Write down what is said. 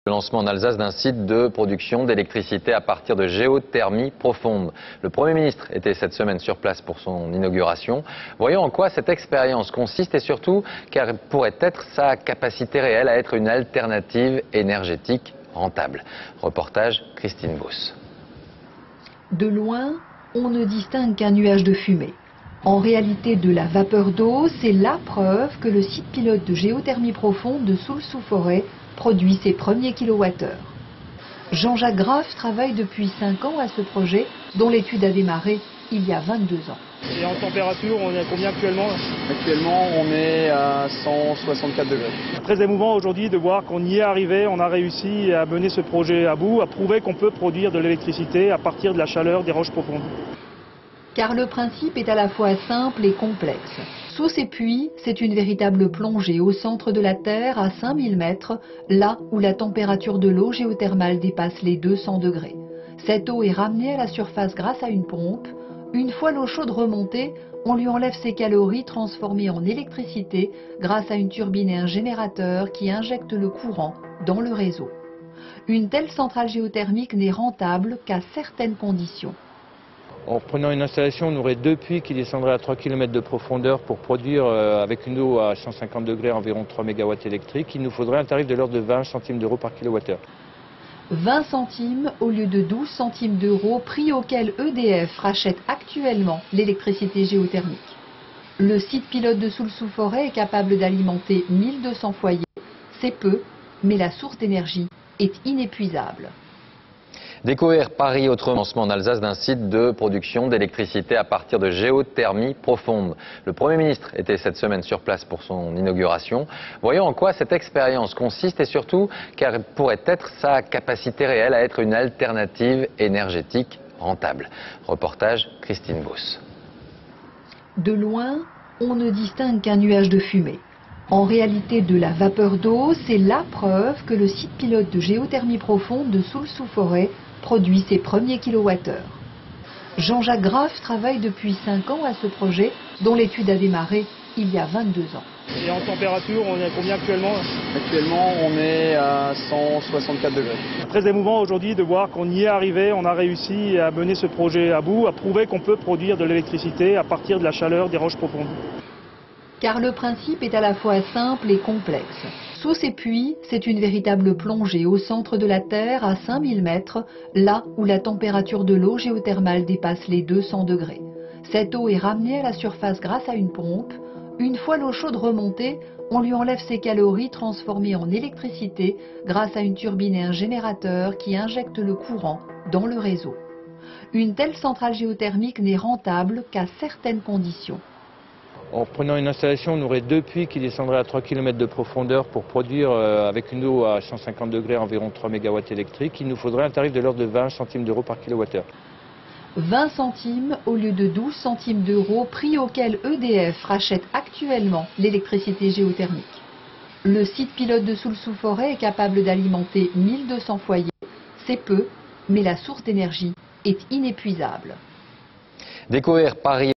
Le lancement en Alsace d'un site de production d'électricité à partir de géothermie profonde. Le Premier ministre était cette semaine sur place pour son inauguration. Voyons en quoi cette expérience consiste et surtout quelle pourrait être sa capacité réelle à être une alternative énergétique rentable. Reportage Christine Vos. De loin, on ne distingue qu'un nuage de fumée. En réalité, de la vapeur d'eau, c'est la preuve que le site pilote de géothermie profonde de Soultz-sous-Forêt produit ses premiers kilowattheures. Jean-Jacques Graff travaille depuis 5 ans à ce projet, dont l'étude a démarré il y a 22 ans. Et en température, on est à combien actuellement? Actuellement, on est à 164 degrés. Très émouvant aujourd'hui de voir qu'on y est arrivé, on a réussi à mener ce projet à bout, à prouver qu'on peut produire de l'électricité à partir de la chaleur des roches profondes. Car le principe est à la fois simple et complexe. Sous ces puits, c'est une véritable plongée au centre de la Terre à 5000 mètres, là où la température de l'eau géothermale dépasse les 200 degrés. Cette eau est ramenée à la surface grâce à une pompe. Une fois l'eau chaude remontée, on lui enlève ses calories transformées en électricité grâce à une turbine et un générateur qui injectent le courant dans le réseau. Une telle centrale géothermique n'est rentable qu'à certaines conditions. En prenant une installation, on aurait 2 puits qui descendraient à 3 km de profondeur pour produire avec une eau à 150 degrés environ 3 MW électriques. Il nous faudrait un tarif de l'ordre de 20 centimes d'euros par kilowattheure. 20 centimes au lieu de 12 centimes d'euros, prix auquel EDF rachète actuellement l'électricité géothermique. Le site pilote de Soultz-sous-Forêt est capable d'alimenter 1200 foyers. C'est peu, mais la source d'énergie est inépuisable. Découvrir Paris autrement, lancement en Alsace d'un site de production d'électricité à partir de géothermie profonde. Le Premier ministre était cette semaine sur place pour son inauguration. Voyons en quoi cette expérience consiste et surtout quelle pourrait être sa capacité réelle à être une alternative énergétique rentable. Reportage Christine Vos. De loin, on ne distingue qu'un nuage de fumée. En réalité, de la vapeur d'eau, c'est la preuve que le site pilote de géothermie profonde de Soultz-sous-Forêt produit ses premiers kilowattheures. Jean-Jacques Graff travaille depuis 5 ans à ce projet, dont l'étude a démarré il y a 22 ans. Et en température, on est à combien actuellement? Actuellement, on est à 164 degrés. Très émouvant aujourd'hui de voir qu'on y est arrivé, on a réussi à mener ce projet à bout, à prouver qu'on peut produire de l'électricité à partir de la chaleur des roches profondes. Car le principe est à la fois simple et complexe. Sous ces puits, c'est une véritable plongée au centre de la Terre à 5000 mètres, là où la température de l'eau géothermale dépasse les 200 degrés. Cette eau est ramenée à la surface grâce à une pompe. Une fois l'eau chaude remontée, on lui enlève ses calories transformées en électricité grâce à une turbine et un générateur qui injectent le courant dans le réseau. Une telle centrale géothermique n'est rentable qu'à certaines conditions. En prenant une installation, on aurait 2 puits qui descendraient à 3 km de profondeur pour produire avec une eau à 150 degrés environ 3 MW électriques. Il nous faudrait un tarif de l'ordre de 20 centimes d'euros par kilowattheure. 20 centimes au lieu de 12 centimes d'euros, prix auquel EDF rachète actuellement l'électricité géothermique. Le site pilote de Soultz-sous-Forêt est capable d'alimenter 1200 foyers. C'est peu, mais la source d'énergie est inépuisable. Découvrir Paris